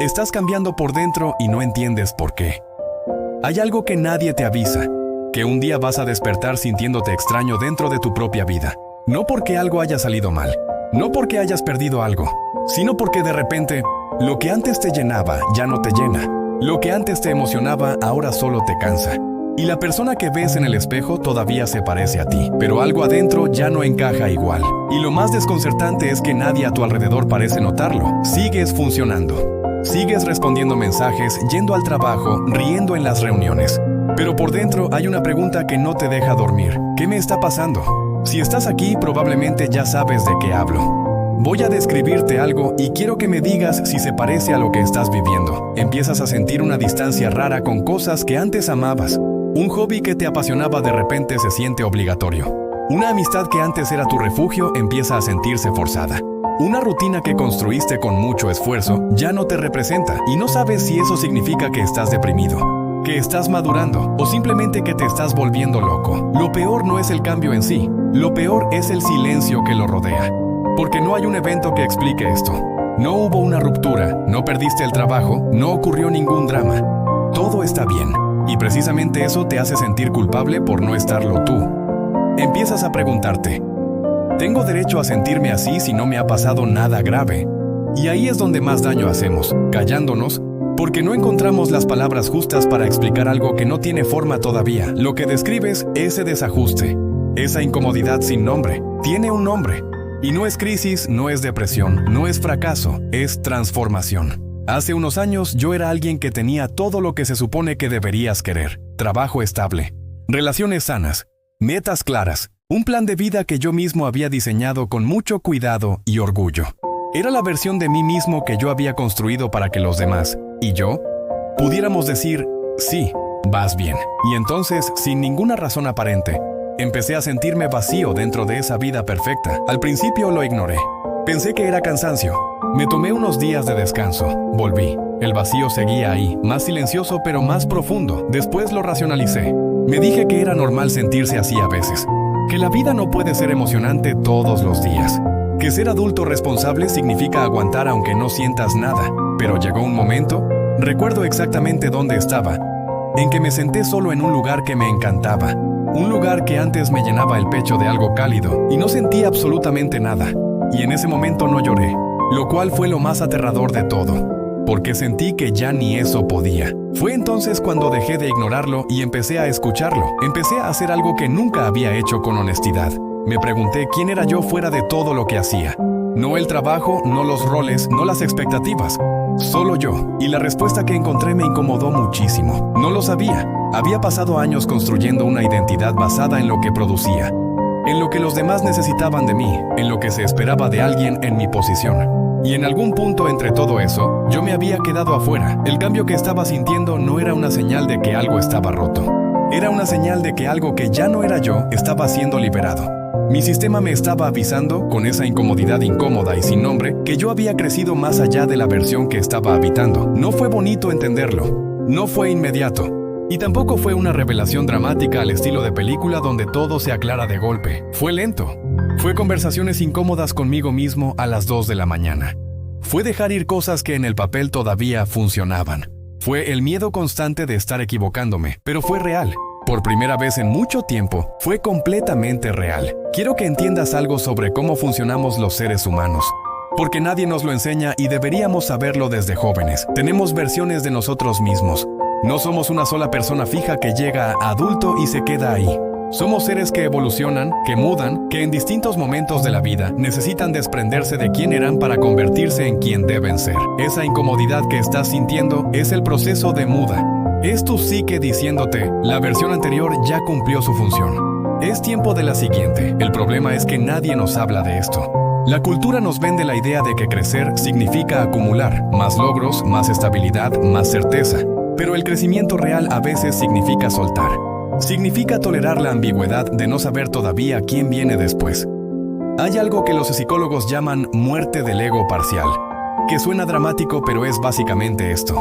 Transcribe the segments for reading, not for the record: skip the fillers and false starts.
Estás cambiando por dentro y no entiendes por qué. Hay algo que nadie te avisa, que un día vas a despertar sintiéndote extraño dentro de tu propia vida. No porque algo haya salido mal, no porque hayas perdido algo, sino porque de repente, lo que antes te llenaba ya no te llena. Lo que antes te emocionaba ahora solo te cansa. Y la persona que ves en el espejo todavía se parece a ti, pero algo adentro ya no encaja igual. Y lo más desconcertante es que nadie a tu alrededor parece notarlo. Sigues funcionando. Sigues respondiendo mensajes, yendo al trabajo, riendo en las reuniones. Pero por dentro hay una pregunta que no te deja dormir. ¿Qué me está pasando? Si estás aquí, probablemente ya sabes de qué hablo. Voy a describirte algo y quiero que me digas si se parece a lo que estás viviendo. Empiezas a sentir una distancia rara con cosas que antes amabas. Un hobby que te apasionaba de repente se siente obligatorio. Una amistad que antes era tu refugio empieza a sentirse forzada. Una rutina que construiste con mucho esfuerzo ya no te representa y no sabes si eso significa que estás deprimido, que estás madurando o simplemente que te estás volviendo loco. Lo peor no es el cambio en sí, lo peor es el silencio que lo rodea. Porque no hay un evento que explique esto. No hubo una ruptura, no perdiste el trabajo, no ocurrió ningún drama. Todo está bien. Y precisamente eso te hace sentir culpable por no estarlo tú. Empiezas a preguntarte, ¿tengo derecho a sentirme así si no me ha pasado nada grave? Y ahí es donde más daño hacemos, callándonos, porque no encontramos las palabras justas para explicar algo que no tiene forma todavía. Lo que describes, ese desajuste, esa incomodidad sin nombre, tiene un nombre. Y no es crisis, no es depresión, no es fracaso, es transformación. Hace unos años yo era alguien que tenía todo lo que se supone que deberías querer. Trabajo estable, relaciones sanas, metas claras, un plan de vida que yo mismo había diseñado con mucho cuidado y orgullo. Era la versión de mí mismo que yo había construido para que los demás, y yo, pudiéramos decir, sí, vas bien. Y entonces, sin ninguna razón aparente, empecé a sentirme vacío dentro de esa vida perfecta. Al principio lo ignoré. Pensé que era cansancio. Me tomé unos días de descanso. Volví. El vacío seguía ahí, más silencioso pero más profundo. Después lo racionalicé. Me dije que era normal sentirse así a veces. Que la vida no puede ser emocionante todos los días. Que ser adulto responsable significa aguantar aunque no sientas nada. Pero llegó un momento, recuerdo exactamente dónde estaba, en que me senté solo en un lugar que me encantaba. Un lugar que antes me llenaba el pecho de algo cálido y no sentía absolutamente nada. Y en ese momento no lloré, lo cual fue lo más aterrador de todo, porque sentí que ya ni eso podía. Fue entonces cuando dejé de ignorarlo y empecé a escucharlo. Empecé a hacer algo que nunca había hecho con honestidad. Me pregunté quién era yo fuera de todo lo que hacía. No el trabajo, no los roles, no las expectativas. Solo yo. Y la respuesta que encontré me incomodó muchísimo. No lo sabía. Había pasado años construyendo una identidad basada en lo que producía, en lo que los demás necesitaban de mí, en lo que se esperaba de alguien en mi posición. Y en algún punto entre todo eso, yo me había quedado afuera. El cambio que estaba sintiendo no era una señal de que algo estaba roto. Era una señal de que algo que ya no era yo estaba siendo liberado. Mi sistema me estaba avisando, con esa incomodidad incómoda y sin nombre, que yo había crecido más allá de la versión que estaba habitando. No fue bonito entenderlo. No fue inmediato. Y tampoco fue una revelación dramática al estilo de película donde todo se aclara de golpe. Fue lento. Fue conversaciones incómodas conmigo mismo a las 2 de la mañana. Fue dejar ir cosas que en el papel todavía funcionaban. Fue el miedo constante de estar equivocándome, pero fue real. Por primera vez en mucho tiempo, fue completamente real. Quiero que entiendas algo sobre cómo funcionamos los seres humanos, porque nadie nos lo enseña y deberíamos saberlo desde jóvenes. Tenemos versiones de nosotros mismos. No somos una sola persona fija que llega a adulto y se queda ahí. Somos seres que evolucionan, que mudan, que en distintos momentos de la vida necesitan desprenderse de quién eran para convertirse en quien deben ser. Esa incomodidad que estás sintiendo es el proceso de muda. Es tu psique diciéndote, la versión anterior ya cumplió su función. Es tiempo de la siguiente. El problema es que nadie nos habla de esto. La cultura nos vende la idea de que crecer significa acumular más logros, más estabilidad, más certeza. Pero el crecimiento real a veces significa soltar. Significa tolerar la ambigüedad de no saber todavía quién viene después. Hay algo que los psicólogos llaman muerte del ego parcial, que suena dramático pero es básicamente esto.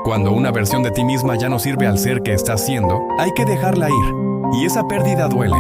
Cuando una versión de ti misma ya no sirve al ser que estás siendo, hay que dejarla ir. Y esa pérdida duele.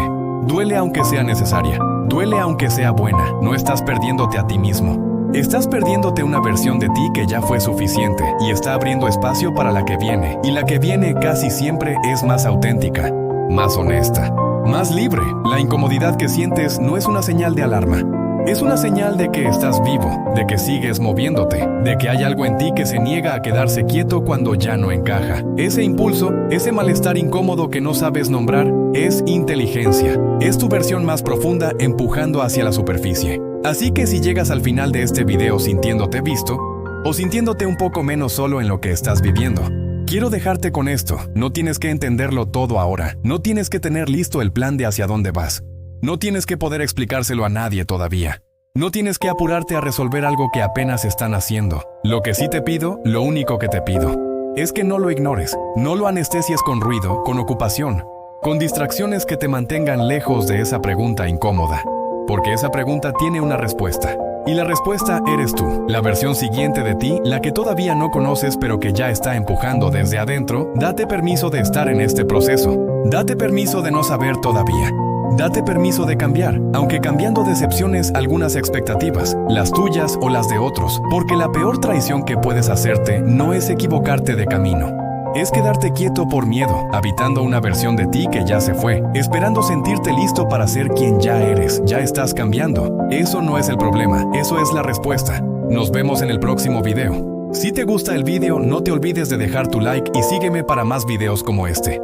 Duele aunque sea necesaria. Duele aunque sea buena. No estás perdiéndote a ti mismo. Estás perdiéndote una versión de ti que ya fue suficiente y está abriendo espacio para la que viene. Y la que viene casi siempre es más auténtica, más honesta, más libre. La incomodidad que sientes no es una señal de alarma. Es una señal de que estás vivo, de que sigues moviéndote, de que hay algo en ti que se niega a quedarse quieto cuando ya no encaja. Ese impulso, ese malestar incómodo que no sabes nombrar, es inteligencia. Es tu versión más profunda empujando hacia la superficie. Así que si llegas al final de este video sintiéndote visto, o sintiéndote un poco menos solo en lo que estás viviendo, quiero dejarte con esto. No tienes que entenderlo todo ahora. No tienes que tener listo el plan de hacia dónde vas. No tienes que poder explicárselo a nadie todavía. No tienes que apurarte a resolver algo que apenas están haciendo. Lo que sí te pido, lo único que te pido, es que no lo ignores. No lo anestesies con ruido, con ocupación, con distracciones que te mantengan lejos de esa pregunta incómoda. Porque esa pregunta tiene una respuesta. Y la respuesta eres tú, la versión siguiente de ti, la que todavía no conoces pero que ya está empujando desde adentro. Date permiso de estar en este proceso. Date permiso de no saber todavía. Date permiso de cambiar, aunque cambiando decepciones algunas expectativas, las tuyas o las de otros, porque la peor traición que puedes hacerte no es equivocarte de camino. Es quedarte quieto por miedo, habitando una versión de ti que ya se fue, esperando sentirte listo para ser quien ya eres. Ya estás cambiando. Eso no es el problema, eso es la respuesta. Nos vemos en el próximo video. Si te gusta el video, no te olvides de dejar tu like y sígueme para más videos como este.